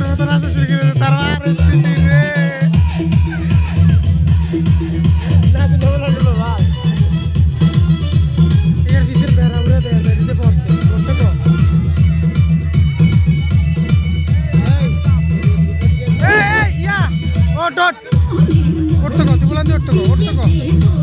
মতো নাচা শুরু করে দিয়েছে তার আর ছুটি রে নাচ ডবল হলো ভাই এর পিছের বেড়া উড়ে দেয়া যায় দিতে পড়ছে করতে কো এই ইয়া ও ডট করতে কো তুই বলেন দি করতে কো